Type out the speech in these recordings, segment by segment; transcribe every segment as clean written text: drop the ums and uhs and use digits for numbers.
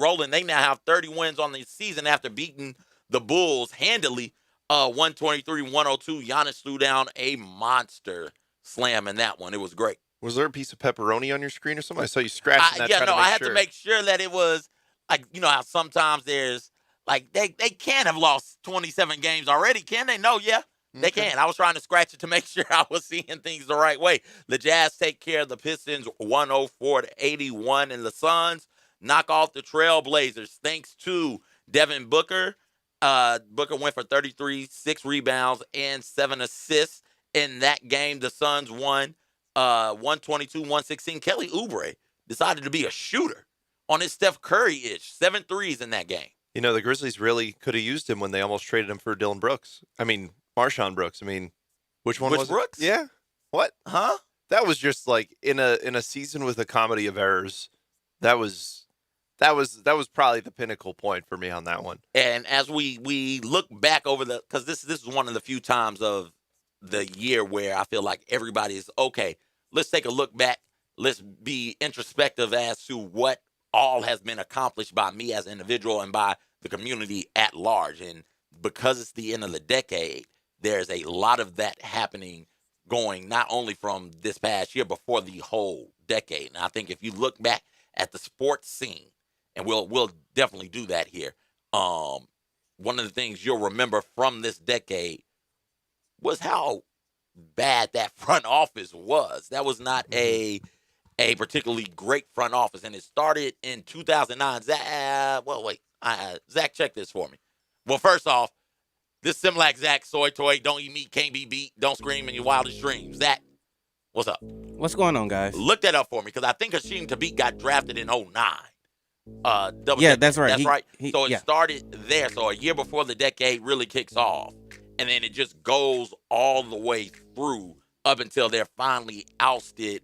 rolling. They now have 30 wins on the season after beating the Bulls handily, 123-102. Giannis threw down a monster slam in that one. It was great. Was there a piece of pepperoni on your screen or something? I saw you scratching that, trying to make I had sure. to make sure that it was like, how sometimes there's like they can't have lost 27 games already, can they? No, yeah. They can. I was trying to scratch it to make sure I was seeing things the right way. The Jazz take care of the Pistons 104-81, and the Suns knock off the Trailblazers thanks to Devin Booker. Booker went for 33, 6 rebounds, and 7 assists in that game. The Suns won 122-116. Kelly Oubre decided to be a shooter on his Steph Curry-ish. 7 threes in that game. The Grizzlies really could have used him when they almost traded him for Dylan Brooks. Marshawn Brooks. Which one was Brooks? it? Yeah. What? Huh? That was just like in a season with a comedy of errors. That was probably the pinnacle point for me on that one. And as we look back over because this is one of the few times of the year where I feel like everybody's okay. Let's take a look back. Let's be introspective as to what all has been accomplished by me as an individual and by the community at large. And because it's the end of the decade, there's a lot of that happening going not only from this past year, but for the whole decade. And I think if you look back at the sports scene, and we'll definitely do that here, one of the things you'll remember from this decade was how bad that front office was. That was not a particularly great front office, and it started in 2009. Zach, check this for me. Well, first off, this Similac Zach Soy Toy, don't eat meat, can't be beat, don't scream in your wildest dreams. Zach, what's up? What's going on, guys? Look that up for me, because I think Hasheem Thabit got drafted in 09. That's right. That's right. So it yeah. started there. So a year before the decade really kicks off. And then it just goes all the way through up until they're finally ousted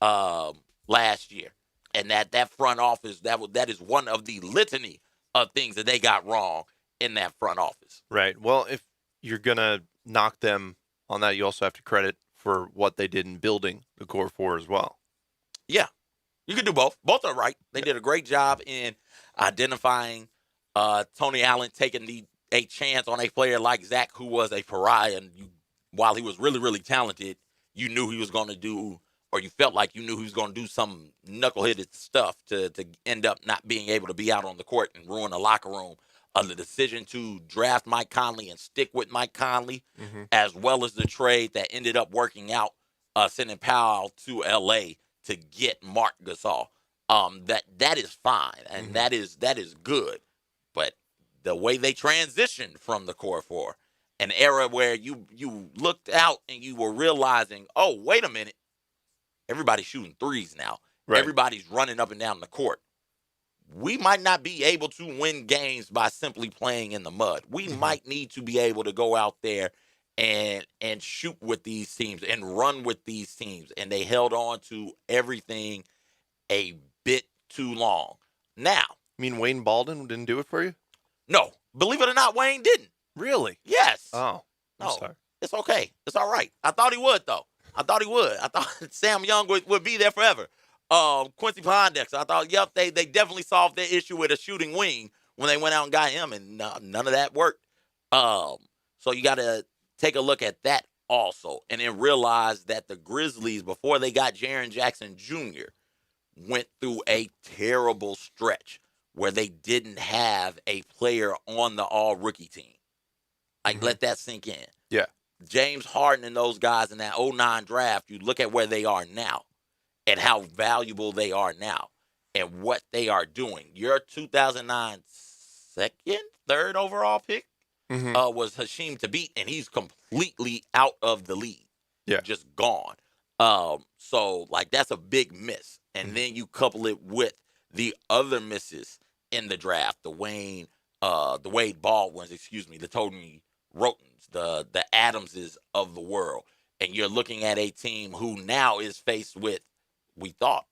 last year. And that front office, that is one of the litany of things that they got wrong in that front office. Right. Well, if you're going to knock them on that, you also have to credit for what they did in building the core four as well. Yeah. You can do both. Both are right. They did a great job in identifying Tony Allen taking a chance on a player like Zach, who was a pariah. And while he was really, really talented, you knew he was going to do, or you felt like you knew he was going to do some knuckleheaded stuff to end up not being able to be out on the court and ruin the locker room. The decision to draft Mike Conley and stick with Mike Conley, as well as the trade that ended up working out, sending Powell to L.A. to get Marc Gasol. That is fine, and that is good. But the way they transitioned from the core four, an era where you looked out and you were realizing, oh, wait a minute, everybody's shooting threes now. Right. Everybody's running up and down the court. We might not be able to win games by simply playing in the mud. We might need to be able to go out there and shoot with these teams and run with these teams. And they held on to everything a bit too long. Now. You mean Wayne Baldwin didn't do it for you? No. Believe it or not, Wayne didn't. Really? Yes. Oh. No. Sorry. It's okay. It's all right. I thought he would, though. I thought Sam Young would be there forever. Quincy Pondexter, I thought, yep, they definitely solved their issue with a shooting wing when they went out and got him, and none of that worked. So you got to take a look at that also, and then realize that the Grizzlies, before they got Jaren Jackson Jr., went through a terrible stretch where they didn't have a player on the all-rookie team. Let that sink in. Yeah. James Harden and those guys in that 09 draft, you look at where they are now and how valuable they are now and what they are doing. Your 2009 third overall pick was Hasheem Thabit, and he's completely out of the league. Yeah. Just gone. So that's a big miss. And then you couple it with the other misses in the draft, the Wade Baldwins, the Tony Rotens, the Adamses of the world. And you're looking at a team who now is faced with, we thought,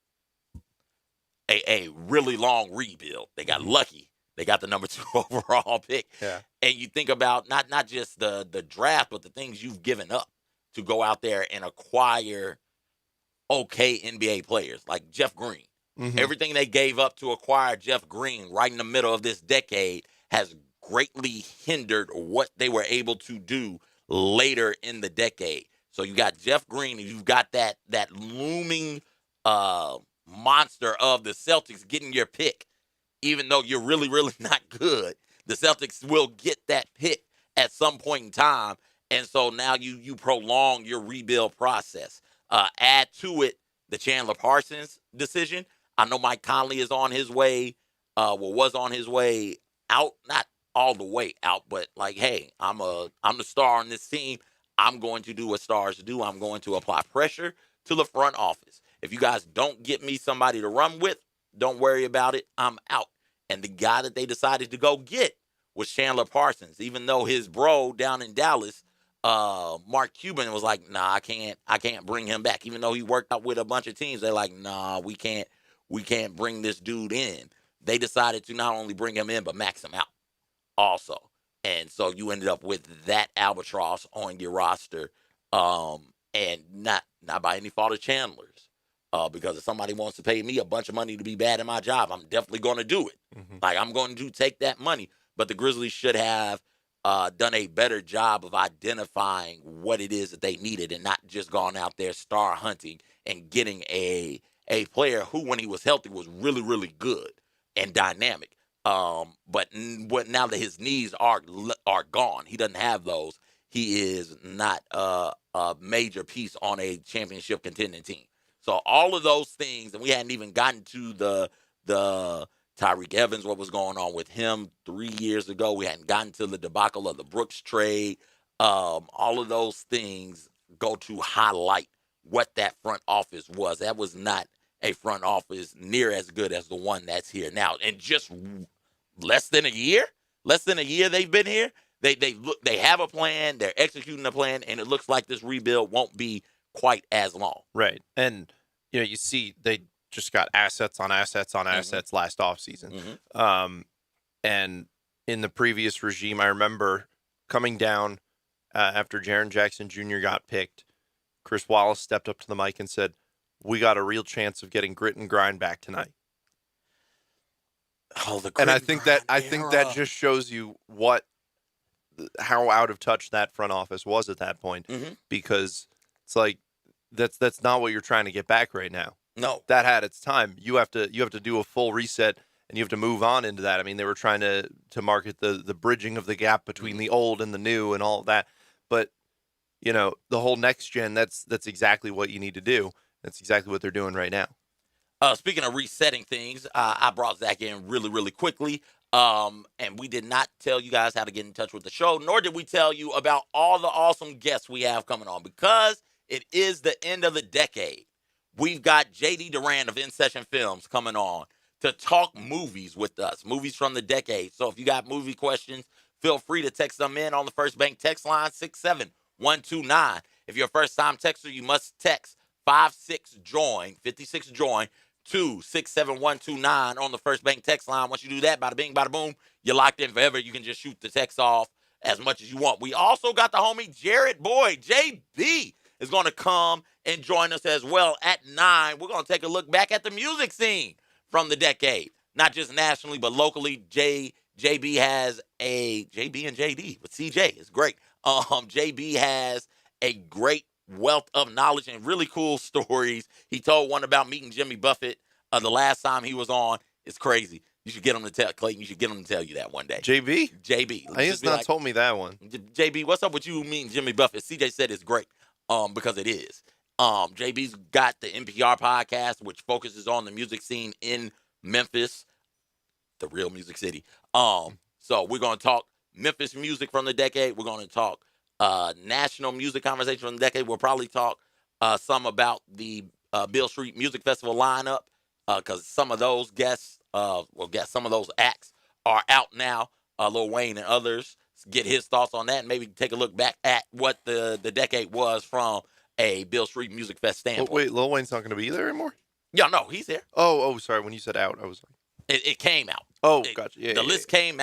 a really long rebuild. They got lucky. They got the number 2 overall pick. Yeah. And you think about not just the draft, but the things you've given up to go out there and acquire okay NBA players like Jeff Green. Mm-hmm. Everything they gave up to acquire Jeff Green right in the middle of this decade has greatly hindered what they were able to do later in the decade. So you got Jeff Green, and you've got that looming monster of the Celtics getting your pick, even though you're really, really not good. The Celtics will get that pick at some point in time, and so now you prolong your rebuild process. Add to it the Chandler Parsons decision. I know Mike Conley is on his way, was on his way out, not all the way out, but like, hey, I'm the star on this team. I'm going to do what stars do. I'm going to apply pressure to the front office. If you guys don't get me somebody to run with, don't worry about it. I'm out. And the guy that they decided to go get was Chandler Parsons, even though his bro down in Dallas, Mark Cuban, was like, nah, I can't bring him back. Even though he worked out with a bunch of teams, they're like, nah, we can't bring this dude in. They decided to not only bring him in, but max him out also. And so you ended up with that albatross on your roster, and not by any fault of Chandler's. Because if somebody wants to pay me a bunch of money to be bad at my job, I'm definitely going to do it. Mm-hmm. Like, I'm going to take that money. But the Grizzlies should have done a better job of identifying what it is that they needed, and not just gone out there star hunting and getting a player who, when he was healthy, was really, really good and dynamic. But now that his knees are gone, he doesn't have those. He is not a major piece on a championship contending team. So all of those things, and we hadn't even gotten to the Tyreek Evans, what was going on with him 3 years ago. We hadn't gotten to the debacle of the Brooks trade. All of those things go to highlight what that front office was. That was not a front office near as good as the one that's here now. And just less than a year they've been here. They have a plan. They're executing a plan, and it looks like this rebuild won't be quite as long. Right. And, you see they just got assets on assets on assets last offseason. Mm-hmm. And in the previous regime, I remember coming down after Jaren Jackson Jr. got picked, Chris Wallace stepped up to the mic and said, "We got a real chance of getting grit and grind back tonight." Oh, and I think that just shows you how out of touch that front office was at that point, because it's like that's not what you're trying to get back right now. No, that had its time. You have to do a full reset, and you have to move on into that. I mean, they were trying to market the bridging of the gap between the old and the new and all of that, but the whole next gen, that's exactly what you need to do. That's exactly what they're doing right now. Speaking of resetting things, I brought Zach in really, really quickly. And we did not tell you guys how to get in touch with the show, nor did we tell you about all the awesome guests we have coming on, because it is the end of the decade. We've got J.D. Durant of In Session Films coming on to talk movies with us, movies from the decade. So if you got movie questions, feel free to text them in on the First Bank text line 67129. If you're a first-time texter, you must text 56JOIN, 56JOIN, to 67129 on the First Bank text line. Once you do that, bada bing, bada boom, you're locked in forever. You can just shoot the text off as much as you want. We also got the homie Jared Boyd, JB, is going to come and join us as well at 9. We're going to take a look back at the music scene from the decade, not just nationally, but locally. JB has JB and JD with CJ. It's great. JB has a great wealth of knowledge and really cool stories. He told one about meeting Jimmy Buffett the last time he was on. It's crazy. You should get him to tell Clayton. You should get him to tell you that one day. JB. He has not told me that one. JB, what's up with you meeting Jimmy Buffett? CJ said it's great. Because it is. JB's got the NPR podcast, which focuses on the music scene in Memphis, the real Music City. So we're going to talk Memphis music from the decade. We're going to talk national music conversation from the decade. We'll probably talk some about the Beale Street Music Festival lineup, because some of those guests, some of those acts are out now. Lil Wayne and others, get his thoughts on that, and maybe take a look back at what the decade was from a Beale Street Music Fest standpoint. Wait, Lil Wayne's not going to be there anymore? Yeah, no, he's there. Oh, sorry. When you said out, I was like... It came out. Oh, gotcha. Yeah, the list came out.